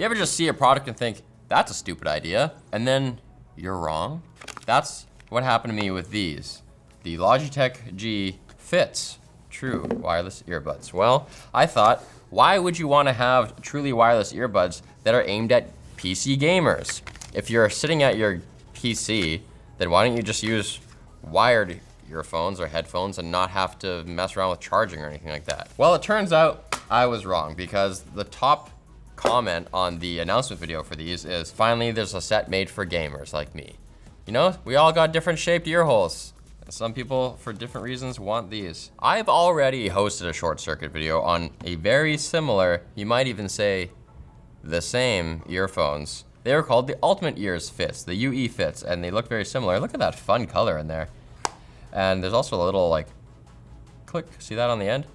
You ever just see a product and think, that's a stupid idea, and then you're wrong? That's what happened to me with these. The Logitech G Fits True wireless earbuds. Well, I thought, why would you want to have truly wireless earbuds that are aimed at PC gamers? If you're sitting at your PC, then why don't you just use wired earphones or headphones and not have to mess around with charging or anything like that? Well, it turns out I was wrong, because the top comment on the announcement video for these is, finally there's a set made for gamers like me. You know, we all got different shaped ear holes. Some people, for different reasons, want these. I've already hosted a short circuit video on a very similar, you might even say the same earphones. They were called the Ultimate Ears Fits, the UE Fits, and they look very similar. Look at that fun color in there. And there's also a little like, click, see that on the end?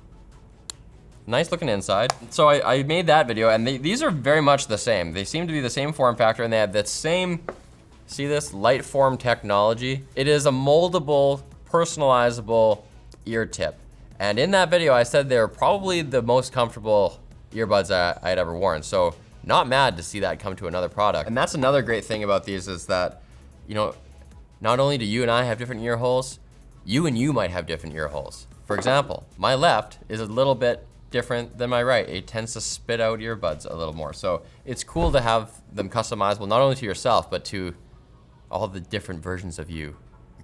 Nice looking inside. So I made that video, and these are very much the same. They seem to be the same form factor, and they have that same, see this, light form technology? It is a moldable, personalizable ear tip. And in that video, I said they're probably the most comfortable earbuds I'd ever worn. So not mad to see that come to another product. And that's another great thing about these is that, you know, not only do you and I have different ear holes, you and you might have different ear holes. For example, my left is a little bit different than my right. It tends to spit out earbuds a little more. So it's cool to have them customizable, not only to yourself, but to all the different versions of you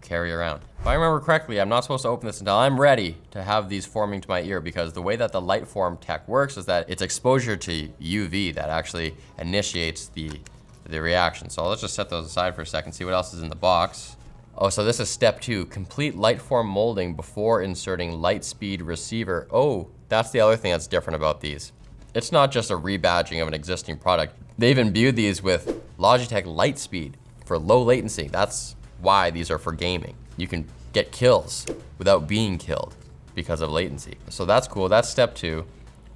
carry around. If I remember correctly, I'm not supposed to open this until I'm ready to have these forming to my ear, because the way that the light form tech works is that it's exposure to UV that actually initiates the reaction. So let's just set those aside for a second, see what else is in the box. Oh, so this is step 2, complete light form molding before inserting light speed receiver. Oh, that's the other thing that's different about these. It's not just a rebadging of an existing product. They've imbued these with Logitech Lightspeed for low latency. That's why these are for gaming. You can get kills without being killed because of latency. So that's cool, that's step 2.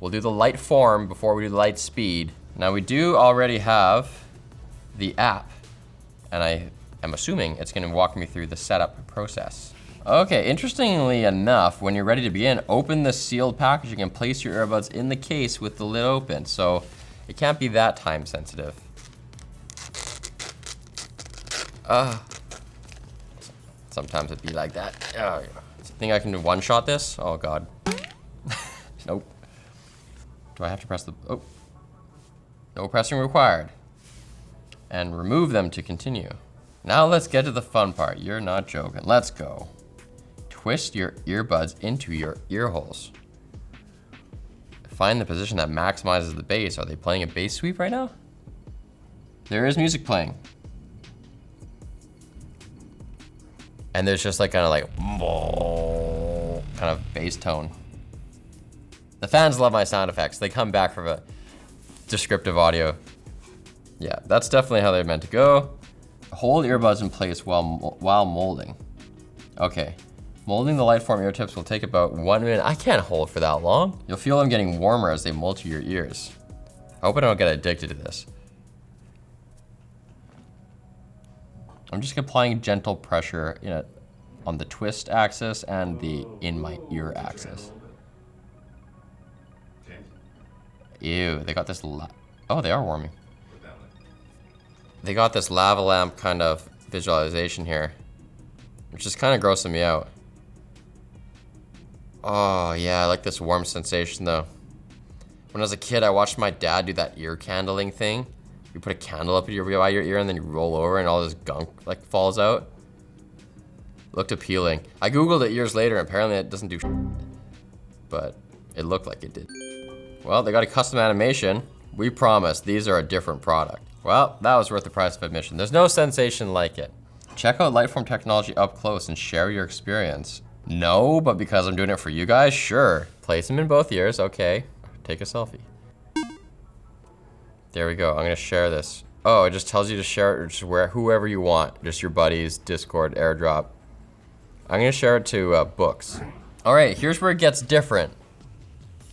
We'll do the light form before we do the light speed. Now we do already have the app, and I am assuming it's gonna walk me through the setup process. Okay, interestingly enough, when you're ready to begin, open the sealed packaging and place your earbuds in the case with the lid open. So it can't be that time sensitive. Sometimes it'd be like that. Think I can one-shot this? Oh God. Nope. Do I have to press the, oh. No pressing required. And remove them to continue. Now let's get to the fun part. You're not joking. Let's go. Twist your earbuds into your ear holes. Find the position that maximizes the bass. Are they playing a bass sweep right now? There is music playing. And there's just like kind of bass tone. The fans love my sound effects. They come back from a descriptive audio. Yeah, that's definitely how they're meant to go. Hold earbuds in place while molding. Okay, molding the light form ear tips will take about 1 minute. I can't hold for that long. You'll feel them getting warmer as they mold to your ears. I hope I don't get addicted to this. I'm just applying gentle pressure on the twist axis and the in my ear axis. Ew, they got this, oh, they are warming. They got this lava lamp kind of visualization here, which is kind of grossing me out. Oh yeah, I like this warm sensation though. When I was a kid, I watched my dad do that ear candling thing. You put a candle up by your ear and then you roll over and all this gunk like falls out. Looked appealing. I Googled it years later and apparently it doesn't do shit, but it looked like it did. Well, they got a custom animation. We promise these are a different product. Well, that was worth the price of admission. There's no sensation like it. Check out Lightform technology up close and share your experience. No, but because I'm doing it for you guys, sure. Place them in both ears, okay. Take a selfie. There we go, I'm gonna share this. Oh, it just tells you to share it or just whoever you want. Just your buddies, Discord, AirDrop. I'm gonna share it to books. All right, here's where it gets different.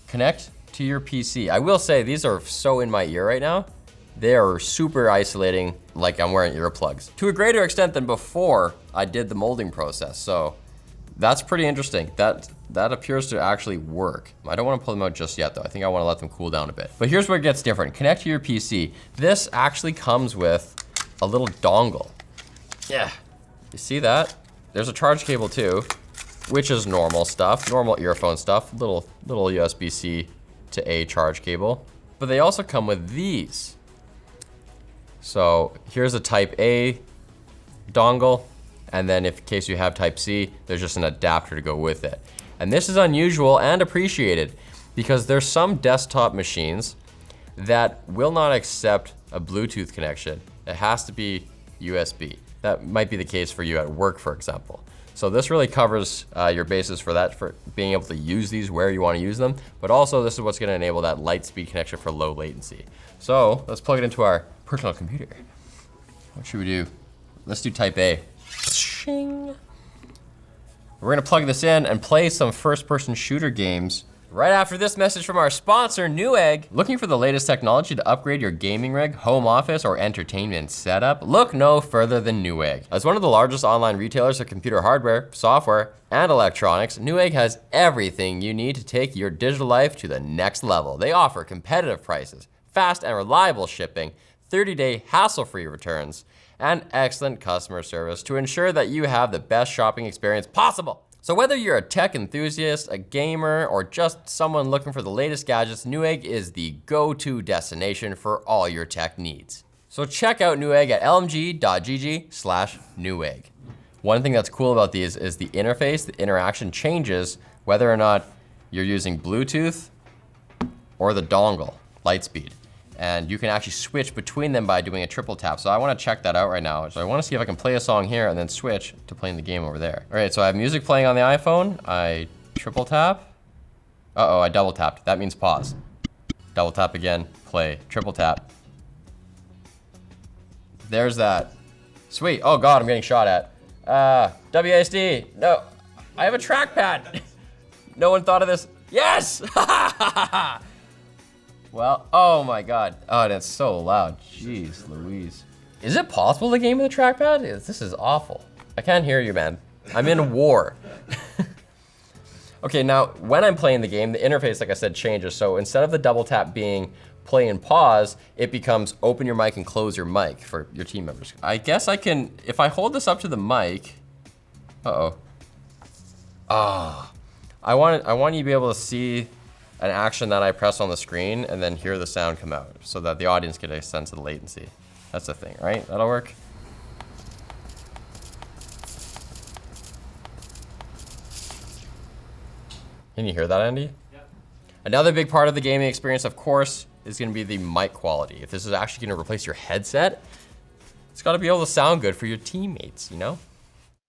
Connect to your PC. I will say these are so in my ear right now. They are super isolating, like I'm wearing earplugs. To a greater extent than before I did the molding process. So That's pretty interesting. That appears to actually work. I don't want to pull them out just yet though. I think I want to let them cool down a bit. But here's where it gets different. Connect to your PC. This actually comes with a little dongle. Yeah, you see that? There's a charge cable too, which is normal stuff, normal earphone stuff, little USB-C to A charge cable. But they also come with these. So here's a type A dongle, and then in case you have type C, there's just an adapter to go with it. And this is unusual and appreciated because there's some desktop machines that will not accept a Bluetooth connection. It has to be USB. That might be the case for you at work, for example. So this really covers your bases for that, for being able to use these where you want to use them, but also this is what's gonna enable that light speed connection for low latency. So let's plug it into our personal computer. What should we do? Let's do type A. Shing. We're gonna plug this in and play some first-person shooter games right after this message from our sponsor, Newegg. Looking for the latest technology to upgrade your gaming rig, home office, or entertainment setup? Look no further than Newegg. As one of the largest online retailers of computer hardware, software, and electronics, Newegg has everything you need to take your digital life to the next level. They offer competitive prices, fast and reliable shipping, 30-day hassle-free returns, and excellent customer service to ensure that you have the best shopping experience possible. So whether you're a tech enthusiast, a gamer, or just someone looking for the latest gadgets, Newegg is the go-to destination for all your tech needs. So check out Newegg at lmg.gg/Newegg. One thing that's cool about these is the interface, the interaction changes whether or not you're using Bluetooth or the dongle, Lightspeed. And you can actually switch between them by doing a triple tap. So I wanna check that out right now. So I wanna see if I can play a song here and then switch to playing the game over there. All right, so I have music playing on the iPhone. I triple tap. Uh-oh, I double tapped. That means pause. Double tap again, play, triple tap. There's that. Sweet, oh God, I'm getting shot at. WASD, no, I have a trackpad. No one thought of this. Yes! Well, oh my God. Oh, that's so loud. Jeez Louise. Is it possible to game with a trackpad? This is awful. I can't hear you, man. I'm in a war. Okay, now when I'm playing the game, the interface, like I said, changes. So instead of the double tap being play and pause, it becomes open your mic and close your mic for your team members. I guess I can, if I hold this up to the mic, uh-oh. Ah, I want you to be able to see an action that I press on the screen and then hear the sound come out so that the audience get a sense of the latency. That's the thing, right? That'll work. Can you hear that, Andy? Yep. Another big part of the gaming experience, of course, is gonna be the mic quality. If this is actually gonna replace your headset, it's gotta be able to sound good for your teammates, you know?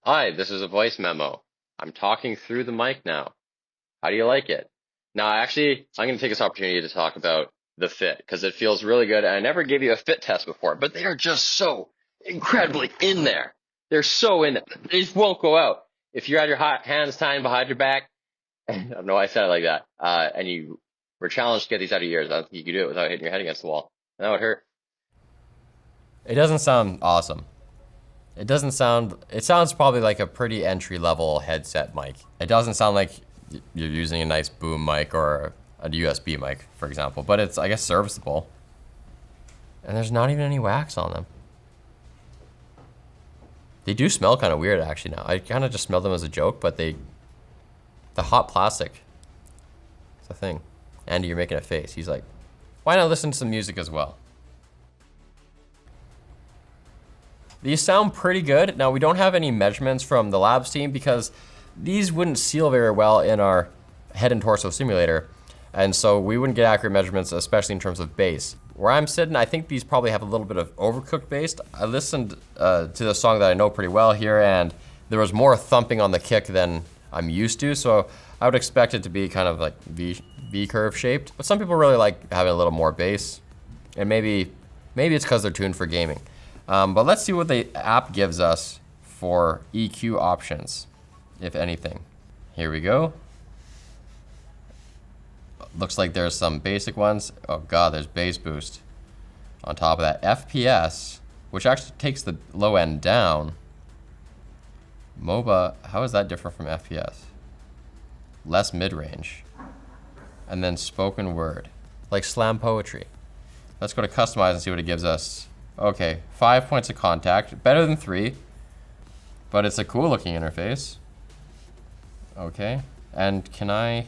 Hi, this is a voice memo. I'm talking through the mic now. How do you like it? Now, actually, I'm going to take this opportunity to talk about the fit because it feels really good. And I never gave you a fit test before, but they are just so incredibly in there. They're so in there. They just won't go out. If you had your hands tied behind your back, I don't know why I said it like that, and you were challenged to get these out of your ears, I don't think you could do it without hitting your head against the wall. And that would hurt. It doesn't sound awesome. It sounds probably like a pretty entry-level headset mic. It doesn't sound like you're using a nice boom mic or a USB mic, for example, but it's, I guess, serviceable. And there's not even any wax on them. They do smell kind of weird, actually, now. I kind of just smell them as a joke, but the hot plastic, it's a thing. Andy, you're making a face. He's like, why not listen to some music as well? These sound pretty good. Now, we don't have any measurements from the labs team because these wouldn't seal very well in our head and torso simulator. And so we wouldn't get accurate measurements, especially in terms of bass. Where I'm sitting, I think these probably have a little bit of overcooked bass. I listened to the song that I know pretty well here, and there was more thumping on the kick than I'm used to. So I would expect it to be kind of like V-curve shaped. But some people really like having a little more bass. And maybe it's because they're tuned for gaming. But let's see what the app gives us for EQ options, if anything. Here we go. Looks like there's some basic ones. Oh God, there's bass boost. On top of that, FPS, which actually takes the low end down. MOBA, how is that different from FPS? Less mid-range. And then spoken word, like slam poetry. Let's go to customize and see what it gives us. Okay, 5 points of contact, better than 3, but it's a cool looking interface. Okay, and can I,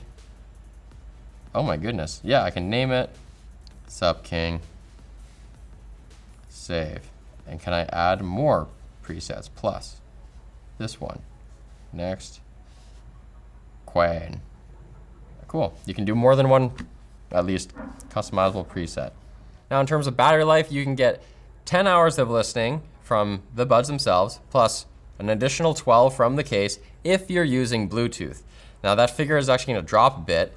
oh my goodness. Yeah, I can name it, Sup King, save. And can I add more presets? Plus, this one, next, Quane. Cool, you can do more than one, at least, customizable preset. Now in terms of battery life, you can get 10 hours of listening from the buds themselves, plus an additional 12 from the case if you're using Bluetooth. Now that figure is actually gonna drop a bit.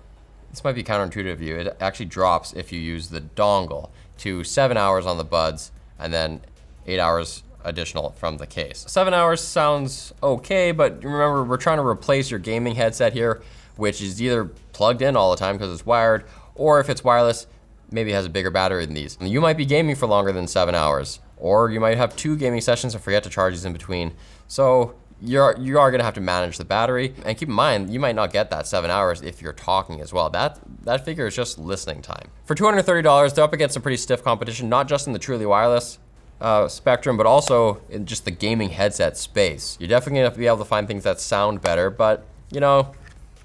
This might be counterintuitive to you. It actually drops if you use the dongle to 7 hours on the buds and then 8 hours additional from the case. 7 hours sounds okay, but remember, we're trying to replace your gaming headset here, which is either plugged in all the time because it's wired, or if it's wireless, maybe has a bigger battery than these. You might be gaming for longer than 7 hours, or you might have 2 gaming sessions and forget to charge these in between. So you are gonna have to manage the battery. And keep in mind, you might not get that 7 hours if you're talking as well. That figure is just listening time. For $230, they're up against some pretty stiff competition, not just in the truly wireless spectrum, but also in just the gaming headset space. You're definitely gonna have to be able to find things that sound better, but you know,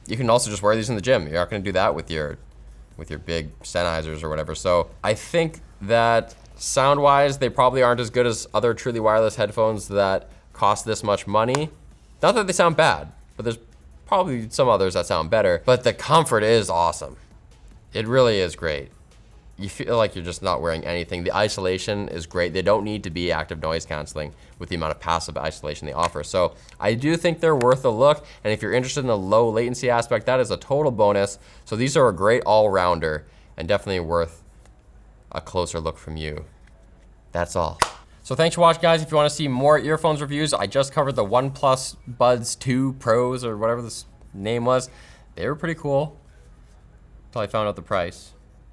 you can also just wear these in the gym. You're not gonna do that with your big Sennheisers or whatever. So I think that sound-wise, they probably aren't as good as other truly wireless headphones that cost this much money. Not that they sound bad, but there's probably some others that sound better, but the comfort is awesome. It really is great. You feel like you're just not wearing anything. The isolation is great. They don't need to be active noise canceling with the amount of passive isolation they offer. So I do think they're worth a look. And if you're interested in the low latency aspect, that is a total bonus. So these are a great all-rounder and definitely worth a closer look from you. That's all. So thanks for watching, guys. If you want to see more earphones reviews, I just covered the OnePlus Buds 2 Pros or whatever this name was. They were pretty cool until I found out the price.